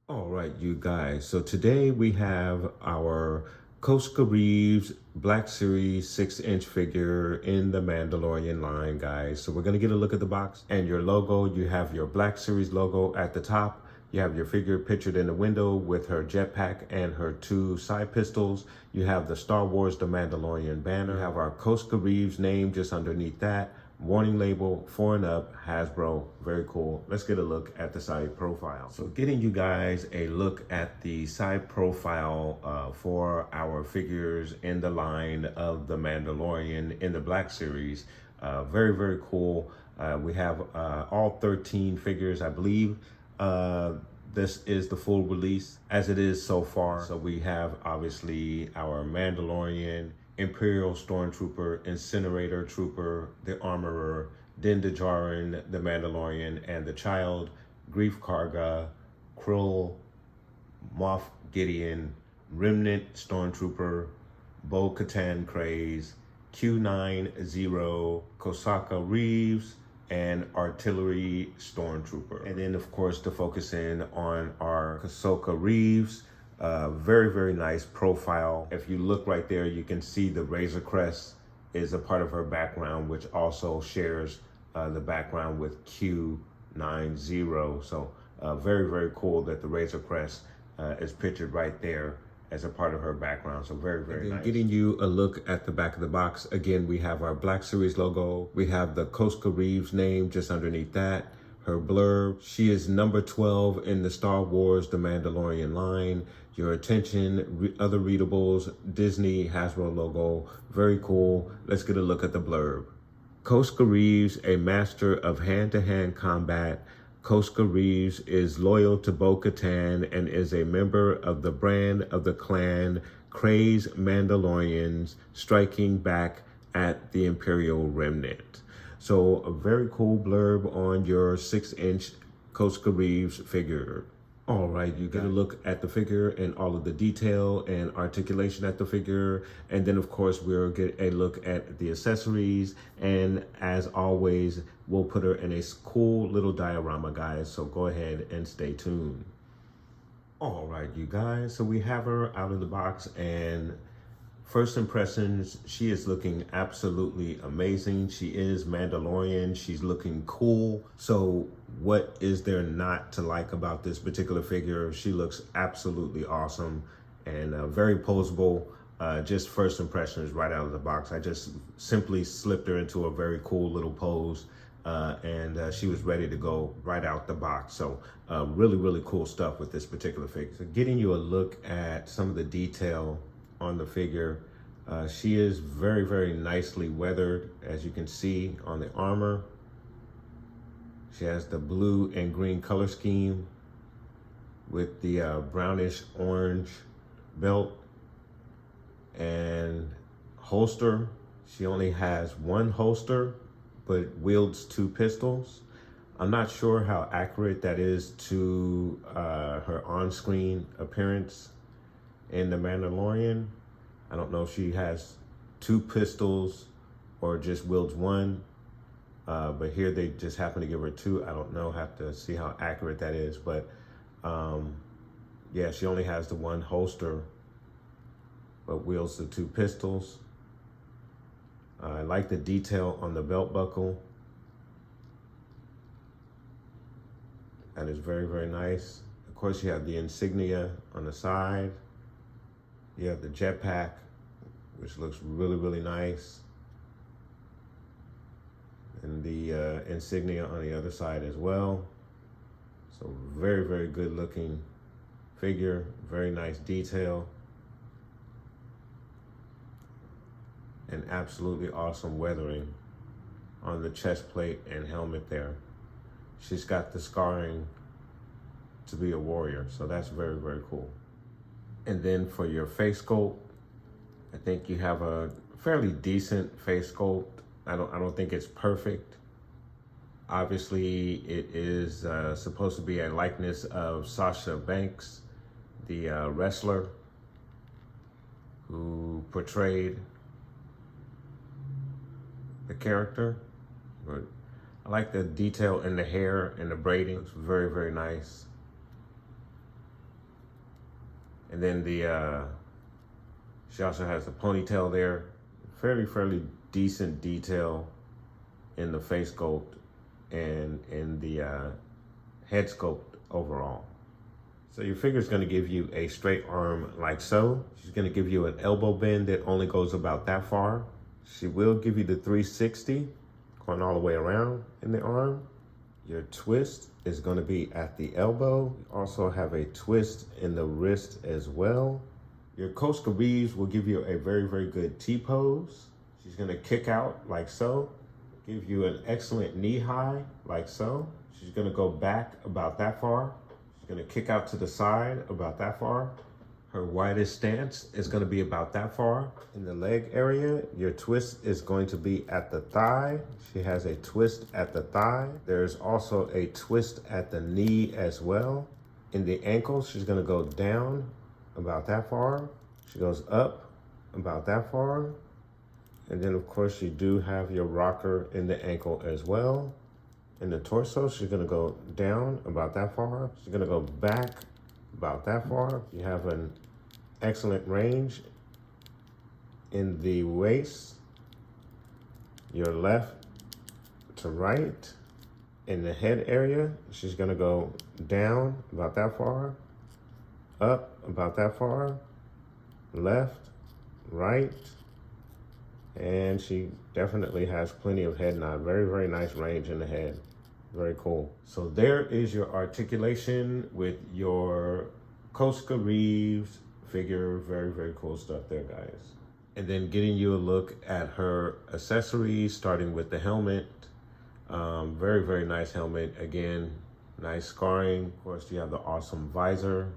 All right, you guys. So today we have our Koska Reeves Black Series 6-inch figure in the Mandalorian line, guys. So we're going to get a look at the box and your logo. You have your Black Series logo at the top. You have your figure pictured in the window with her jetpack and her 2 side pistols. You have the Star Wars The Mandalorian banner. You have our Koska Reeves name just underneath that. Warning label, 4 and up, Hasbro, very cool. Let's get a look at the side profile. So getting you guys a look at the side profile for our figures in the line of the Mandalorian in the Black Series. Very, very cool. We have all 13 figures, I believe. This is the full release as it is so far. So we have obviously our Mandalorian, Imperial Stormtrooper, Incinerator Trooper, the Armorer, Din Djarin, the Mandalorian, and the Child, Grief Karga, Krill, Moff Gideon, Remnant Stormtrooper, Bo-Katan Kryze, Q90, Koska Reeves, and Artillery Stormtrooper. And then of course to focus in on our Koska Reeves, very, very nice profile. If you look right there, you can see the Razor Crest is a part of her background, which also shares the background with Q90. So very, very cool that the Razor Crest is pictured right there as a part of her background. So very, very nice. Getting you a look at the back of the box. Again, we have our Black Series logo. We have the Koska Reeves name just underneath that. Her blurb, she is number 12 in the Star Wars The Mandalorian line. Your attention, other readables, Disney Hasbro logo, very cool. Let's get a look at the blurb. Koska Reeves, a master of hand-to-hand combat. Koska Reeves is loyal to Bo-Katan and is a member of the brand of the clan Kryze Mandalorians, striking back at the Imperial Remnant. So a very cool blurb on your 6-inch Koska Reeves figure. All right, you get a look at the figure and all of the detail and articulation at the figure. And then of course, we'll get a look at the accessories. And as always, we'll put her in a cool little diorama, guys. So go ahead and stay tuned. All right, you guys. So we have her out of the box, and first impressions, she is looking absolutely amazing. She is Mandalorian. She's looking cool. So what is there not to like about this particular figure? She looks absolutely awesome and very poseable. Just first impressions right out of the box. I just simply slipped her into a very cool little pose and she was ready to go right out the box. So really, really cool stuff with this particular figure. So getting you a look at some of the detail on the figure. She is very, very nicely weathered, as you can see on the armor. She has the blue and green color scheme with the brownish orange belt and holster. She only has one holster, but wields 2 pistols. I'm not sure how accurate that is to her on-screen appearance in The Mandalorian. I don't know if she has 2 pistols or just wields 1, but here they just happen to give her 2. I don't know, have to see how accurate that is, but yeah, she only has the 1 holster, but wields the 2 pistols. I like the detail on the belt buckle. That is very, very nice. Of course, you have the insignia on the side. You have the jetpack, which looks really, really nice. And the insignia on the other side as well. So very, very good looking figure, very nice detail. And absolutely awesome weathering on the chest plate and helmet there. She's got the scarring to be a warrior, so that's very, very cool. And then for your face sculpt, I think you have a fairly decent face sculpt. I don't think it's perfect. Obviously, it is supposed to be a likeness of Sasha Banks, the wrestler who portrayed the character. But I like the detail in the hair and the braiding. It's very, very nice. And then she also has a ponytail there. Fairly decent detail in the face sculpt and in the head sculpt overall. So your figure is going to give you a straight arm like so. She's going to give you an elbow bend that only goes about that far. She will give you the 360 going all the way around in the arm. Your twist is going to be at the elbow. You also have a twist in the wrist as well. Your Koska Reeves will give you a very good T-pose. She's going to kick out like so. Give you an excellent knee high like so. She's going to go back about that far. She's going to kick out to the side about that far. Her widest stance is going to be about that far. In the leg area, your twist is going to be at the thigh. She has a twist at the thigh. There's also a twist at the knee as well. In the ankle, she's going to go down about that far. She goes up about that far. And then of course you do have your rocker in the ankle as well. In the torso, she's gonna go down about that far. She's gonna go back about that far. You have an excellent range in the waist, your left to right. In the head area, she's gonna go down about that far, up about that far, left, right, and she definitely has plenty of head nod. Very nice range in the head. Very cool. So there is your articulation with your Koska Reeves figure. Very cool stuff there, guys. And then getting you a look at her accessories, starting with the helmet. Very nice helmet. Again, nice scarring. Of course, you have the awesome visor.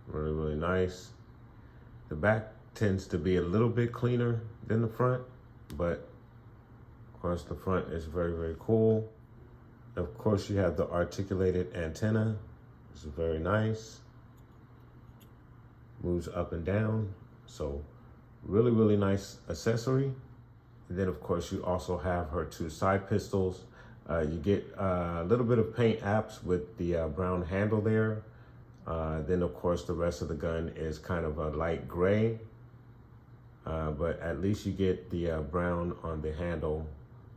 Really nice. The back tends to be a little bit cleaner than the front, but of course the front is very cool. Of course, you have the articulated antenna. This is very nice. Moves up and down. So really nice accessory. And then of course you also have her two side pistols. You get a little bit of paint apps with the brown handle there. Then of course the rest of the gun is kind of a light gray, but at least you get the brown on the handle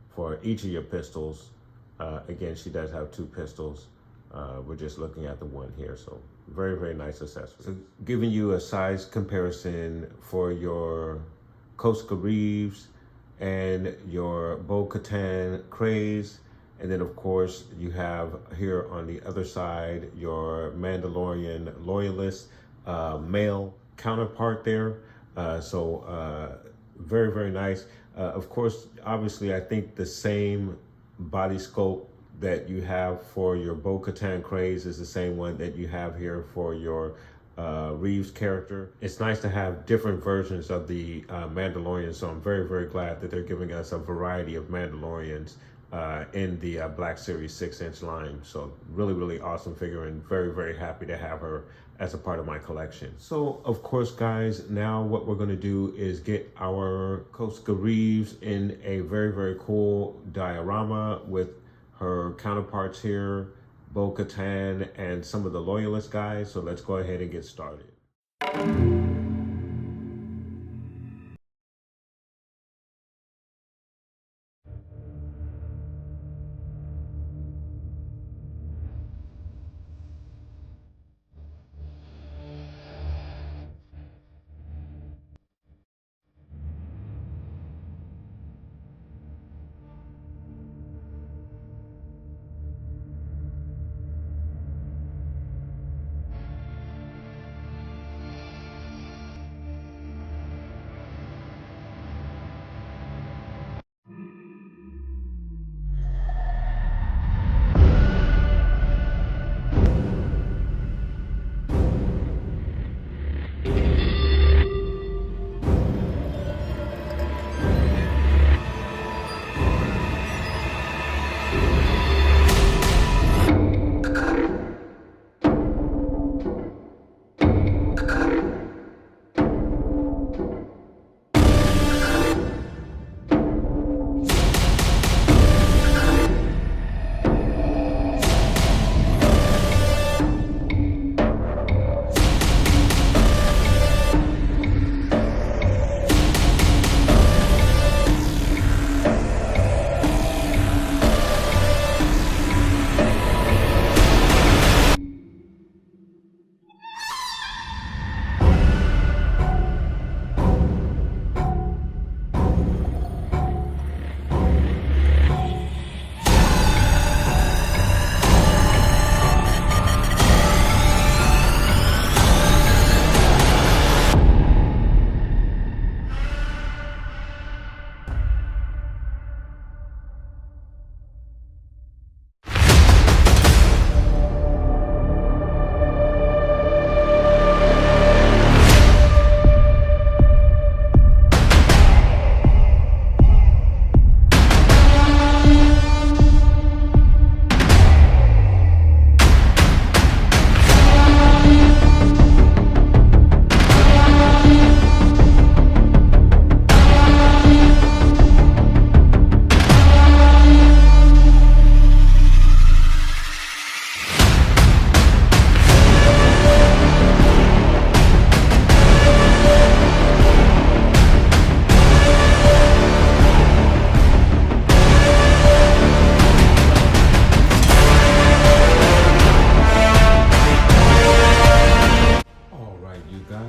for each of your pistols. Again, she does have two pistols. We're just looking at the one here, so very nice accessory. So giving you a size comparison for your Koska Reeves and your Bo-Katan Craze. And then of course you have here on the other side your Mandalorian Loyalist male counterpart there. Very nice. Of course, obviously I think the same body sculpt that you have for your Bo-Katan Craze is the same one that you have here for your Reeves character. It's nice to have different versions of the Mandalorian, so I'm very glad that they're giving us a variety of Mandalorians in the Black Series 6-inch line. So really awesome figure, and very happy to have her as a part of my collection. So of course guys, now what we're going to do is get our Koska Reeves in a very cool diorama with her counterparts here, Bo-Katan and some of the Loyalist guys. So let's go ahead and get started.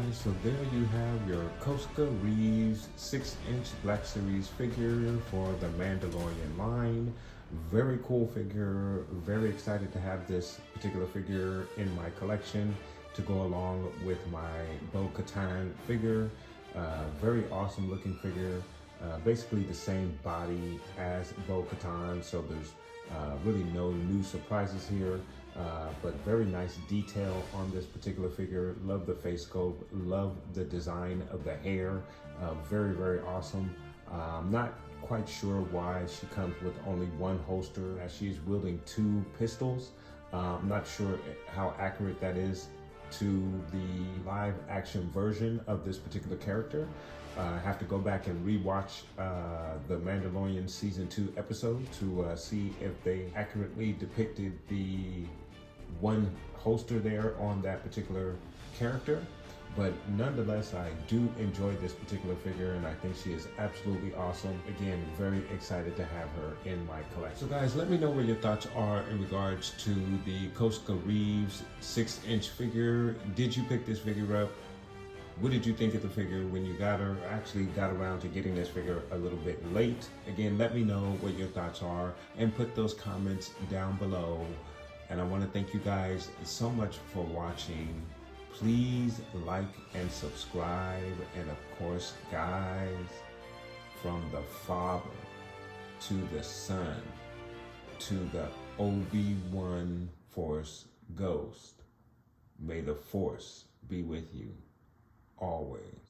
guys, so there you have your Koska Reeves 6-inch Black Series figure for the Mandalorian line. Very cool figure. Very excited to have this particular figure in my collection to go along with my Bo-Katan figure. Very awesome looking figure. Basically the same body as Bo-Katan, so there's really no new surprises here. But very nice detail on this particular figure. Love the face sculpt, love the design of the hair. Very, very awesome. I'm not quite sure why she comes with only one holster as she's wielding 2 pistols. I'm not sure how accurate that is to the live action version of this particular character. I have to go back and rewatch the Mandalorian season 2 episode to see if they accurately depicted the one holster there on that particular character. But nonetheless, I do enjoy this particular figure and I think she is absolutely awesome. Again, very excited to have her in my collection. So guys, let me know what your thoughts are in regards to the Koska Reeves 6-inch figure. Did you pick this figure up? What did you think of the figure when you got her? I actually got around to getting this figure a little bit late. Again, let me know what your thoughts are and put those comments down below. And I want to thank you guys so much for watching. Please like and subscribe. And of course, guys, from the Father to the Son to the Obi-Wan Force Ghost, may the Force be with you always.